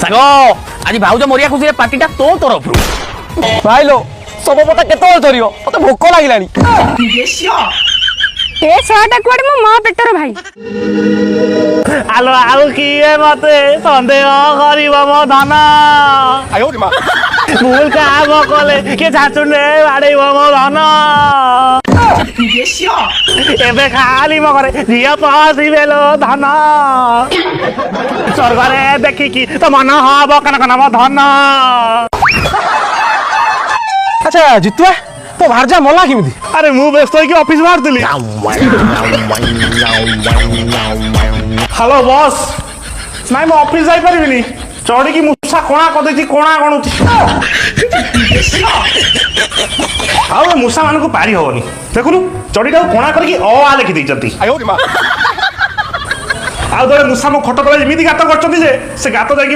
ସାଙ୍ଗ ଆଜି ଭାଉଜ ମରିଆ ଖୁସିରେ ପାର୍ଟିଟା ତୋ ତରଫରୁ। ଭାଇଲୋ ସବୁ ପତା କେତେବେଳେ ଧରିବ ମତେ ଭୋକ ଲାଗିଲାଣି। ଏ ଛୁଆଟା କୁଆଡେ ମୋ ମା ପେଟର ଭାଇ। ଆଲୋ ଆଉ କିଏ ମତେ ସନ୍ଦେହ କରିବ ମୋ ଧନ। ଭୁଲ କାମ କଲେ କିଏ ଝାଚୁଣ୍ଡେ ବାଡେଇବ ମୋ ଧନ। ଏବେ ଖାଲି ମୋ ଘରେ ଝିଅ ପଶିବେ ଲୋ ଧନ। ସ୍ୱର୍ଗରେ ଦେଖିକି ତ ମନ ହବ କନ କନ ମୋ ଧନ। ଆଚ୍ଛା ଜିତୁଆ ତୋ ଭାର୍ଜା ମଲା କେମିତି? ଆରେ ମୁଁ ବ୍ୟସ୍ତ ହେଇକି ଅଫିସ ବାହାରୁଥିଲି। Hello bus. ନାଇଁ ମୁଁ ଅଫିସ ଯାଇପାରିବିନି। ଚଢିକି ମୂଷା କଣା କରିଦେଇଛି କଣା ଗଣୁଛି। ଆଉ ଏ ମୂଷା ମାନଙ୍କୁ ପାରି ହବନି। ଦେଖୁନୁ ଚଢିଟାକୁ କଣା କରିକି ଆ ଲେଖି ଦେଇଛନ୍ତି। ଆଉ ଜଣେ ମୂଷା ମୋ ଖଟ ତଳେ ଏମିତି ଗାତ କରିଛନ୍ତି ଯେ ସେ ଗାତ ଯାଇକି